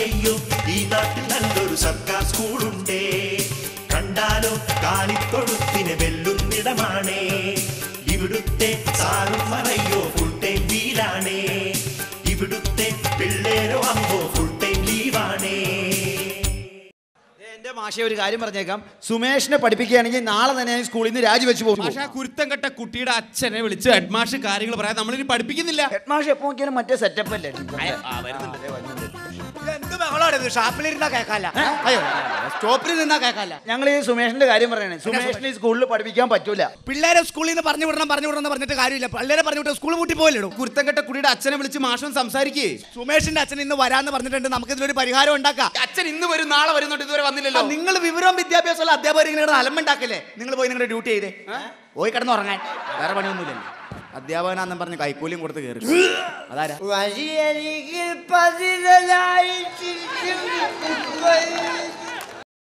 അയ്യയ്യോ ഈ നാട്ടിൽ നല്ലൊരു സർക്കാർ സ്കൂളുണ്ടേ. കണ്ടാലോ കാലിത്തൊഴുത്തിനെ വെല്ലുന്നിടമാണേ. ഇവിടുത്തെ സാറും പറയോ ഫുൾ ടൈം വീലാണേ. ഇവിടുത്തെ പിള്ളേരോ അമ്പോ ഫുൾ ടൈം ലീവാണേ. എന്റെ മാഷെ ഒരു കാര്യം പറഞ്ഞേക്കാം, സുമേഷിനെ പഠിപ്പിക്കുകയാണെങ്കിൽ നാളെ തന്നെ സ്കൂളിൽ നിന്ന് രാജിവെച്ച് പോകും. പക്ഷേ ആ കുരുത്തം കെട്ട കുട്ടിയുടെ അച്ഛനെ വിളിച്ച് ഹെഡ്മാഷ് കാര്യങ്ങൾ പറയാൻ നമ്മളിനി പഠിപ്പിക്കുന്നില്ല. ഹെഡ്മാഷ് എപ്പോ നോക്കിയാലും മറ്റേ സെറ്റപ്പ് അല്ലേ? എന്ത് ബഹളാണ് ഷാപ്പിലിരുന്നാ കേക്കാല്ല, സ്റ്റോപ്പിൽ നിന്നാ കേക്കാല്ല. ഞങ്ങൾ ഈ സുമേഷിന്റെ കാര്യം പറയണേ. സുമേഷിന് ഈ സ്കൂളിൽ പഠിപ്പിക്കാൻ പറ്റൂല. പിള്ളേരെ സ്കൂളിൽ നിന്ന് പറഞ്ഞു വിടണം പറഞ്ഞിട്ട് കാര്യമില്ല. പിള്ളേരെ പറഞ്ഞു വിട്ട് സ്കൂൾ പൂട്ടി പോയല്ലോ. കുരുത്തം കെട്ട കുട്ടിയുടെ അച്ഛനെ വിളിച്ച് മാഷം സംസാരിക്കേ. സുമേഷിന്റെ അച്ഛൻ ഇന്ന് വരാന്ന് പറഞ്ഞിട്ടുണ്ട്. നമുക്ക് ഇതിനൊരു പരിഹാരം ഉണ്ടാക്കാം. അച്ഛൻ ഇന്ന് വരും നാളെ വരുന്നുണ്ട്, ഇതുവരെ വന്നില്ലല്ലോ. നിങ്ങൾ വിവരവും വിദ്യാഭ്യാസമുള്ള അധ്യാപകർ ഇങ്ങനെ അലമ്പുണ്ടാക്കല്ലേ? നിങ്ങൾ പോയി നിങ്ങളുടെ ഡ്യൂട്ടി ചെയ്തേ, പോയി കിടന്ന് ഉറങ്ങാൻ. വേറെ പണിയൊന്നുമില്ലല്ലോ. അധ്യാപകനാന്നും പറഞ്ഞ് കൈക്കൂലിയും കൊടുത്ത് കയറി. അതാരാ? വഴിയരികിൽ പതിതനായി